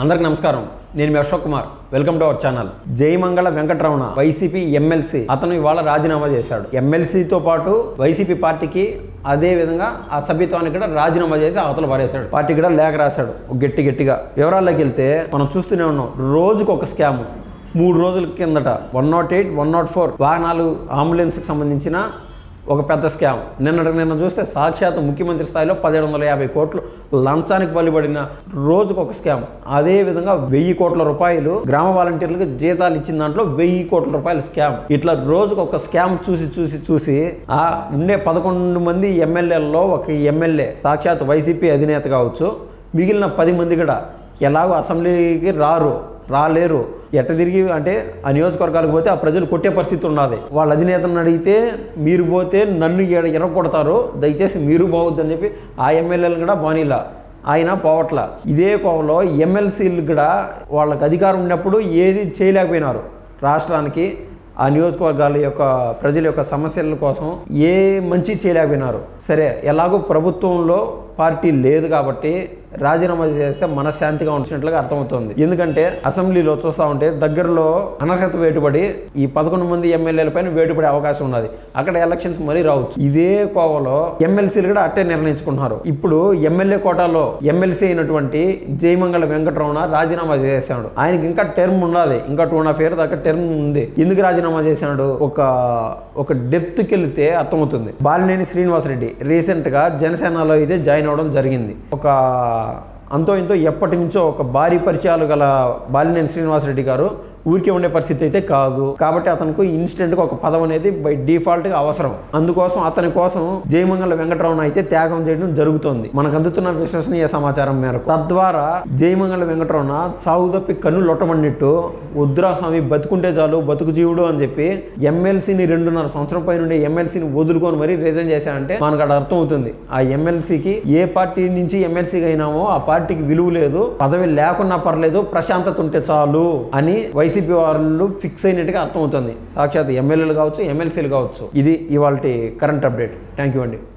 అందరికి నమస్కారం. నేను మీ Ashok Kumar. Welcome to our channel. Jayamangala Venkataramana YCP MLC అతను ఇవాళ రాజీనామా చేశాడు. ఎమ్మెల్సీతో పాటు వైసీపీ పార్టీకి అదే విధంగా ఆ సభ్యత్వానికి కూడా రాజీనామా చేసి అవతల పారేశాడు. పార్టీ కూడా లేఖ రాశాడు గట్టిగా. వివరాల్లోకి వెళ్తే మనం చూస్తూనే ఉన్నాం, రోజుకు ఒక స్కామ్. 3 రోజుల కిందట 108, 104 వాహనాలు అంబులెన్స్కి సంబంధించిన ఒక పెద్ద స్కామ్. నిన్న చూస్తే సాక్షాత్ ముఖ్యమంత్రి స్థాయిలో 1750 కోట్లు లంచానికి బలిపడిన రోజుకు ఒక స్కామ్. అదేవిధంగా 1000 కోట్ల రూపాయలు గ్రామ వాలంటీర్లకు జీతాలు ఇచ్చిన దాంట్లో 1000 కోట్ల రూపాయల స్కామ్. ఇట్లా రోజుకు ఒక స్కామ్ చూసి ఆ ఉండే 11 మంది ఎమ్మెల్యేలలో ఒక ఎమ్మెల్యే సాక్షాత్ వైసీపీ అధినేత కావచ్చు, మిగిలిన 10 మంది కూడా ఎలాగో అసెంబ్లీకి రాలేరు. ఎట్ట తిరిగి అంటే ఆ నియోజకవర్గాలకు పోతే ఆ ప్రజలు కొట్టే పరిస్థితి ఉన్నది. వాళ్ళ అధినేతను అడిగితే మీరు పోతే నన్ను ఎర్రగొడతారు, దయచేసి మీరు పోవద్దని చెప్పి ఆ ఎమ్మెల్యేలను కూడా బానీలా ఆయన పోవట్ల. ఇదే కోవలో ఎమ్మెల్సీలు కూడా వాళ్ళకి అధికారం ఉన్నప్పుడు ఏది చేయలేకపోయినారు. రాష్ట్రానికి ఆ నియోజకవర్గాల యొక్క ప్రజల యొక్క సమస్యల కోసం ఏ మంచి చేయలేకపోయినారు. సరే, ఎలాగో ప్రభుత్వంలో పార్టీ లేదు కాబట్టి రాజీనామా చేస్తే మనశ్శాంతిగా ఉంచినట్లుగా అర్థమవుతుంది. ఎందుకంటే అసెంబ్లీలో చూస్తూ ఉంటే దగ్గరలో అనర్హత వేటుపడి ఈ 11 మంది ఎమ్మెల్యేల పైన వేటుపడే అవకాశం ఉన్నది. అక్కడ ఎలక్షన్స్ మరీ రావచ్చు. ఇదే కోవలో ఎమ్మెల్సీలు కూడా అట్టే నిర్ణయించుకుంటున్నారు. ఇప్పుడు ఎమ్మెల్యే కోటాలో ఎమ్మెల్సీ అయినటువంటి జయమంగళ వెంకటరమణ రాజీనామా చేశాడు. ఆయనకి ఇంకా టర్మ్ ఉన్నది, ఇంకా 2.5 years దాకా టర్మ్ ఉంది. ఎందుకు రాజీనామా చేశాడు? ఒక డెప్త్కి వెళితే అర్థమవుతుంది. బాలినేని శ్రీనివాసరెడ్డి రీసెంట్గా జనసేనలో అయితే జాయిన్ అవ్వడం జరిగింది. అంతో ఇంతో ఎప్పటి నుంచో ఒక భారీ పరిచయాలు గల బాలినేని శ్రీనివాసరెడ్డి గారు ఊరికే ఉండే పరిస్థితి అయితే కాదు. కాబట్టి అతనికి ఇన్స్టెంట్గా ఒక పదవి అనేది బై డిఫాల్ట్గా అవసరం. అందుకోసం అతని కోసం జయమంగళ వెంకటరమణ అయితే త్యాగం చేయడం జరుగుతోంది మనకు అందుతున్న విశ్వసనీయ సమాచారం మేరకు. తద్వారా జయమంగళ వెంకటరమణ సాగు తప్పి కన్ను లొట్టమన్నట్టు వద్దురా స్వామి బతుకుంటే చాలు, బతుకు జీవుడు అని చెప్పి ఎమ్మెల్సీని 2.5 సంవత్సరం పైన ఉండే ఎమ్మెల్సీని వదులుకొని మరీ రిజైన్ చేశాడంటే మనకు అక్కడ అర్థం అవుతుంది ఆ ఎమ్మెల్సీకి ఏ పార్టీ నుంచి ఎమ్మెల్సీకి అయినామో ఆ పార్టీకి విలువ లేదు, పదవి లేకున్నా పర్లేదు, ప్రశాంతత ఉంటే చాలు అని వైసీపీ వాళ్ళు ఫిక్స్ అయినట్టుగా అర్థమవుతుంది. సాక్షాత్ ఎమ్మెల్యేలు కావచ్చు, ఎమ్మెల్సీలు కావచ్చు. ఇది ఇవాల్టి కరెంట్ అప్డేట్. థ్యాంక్ యూ అండి.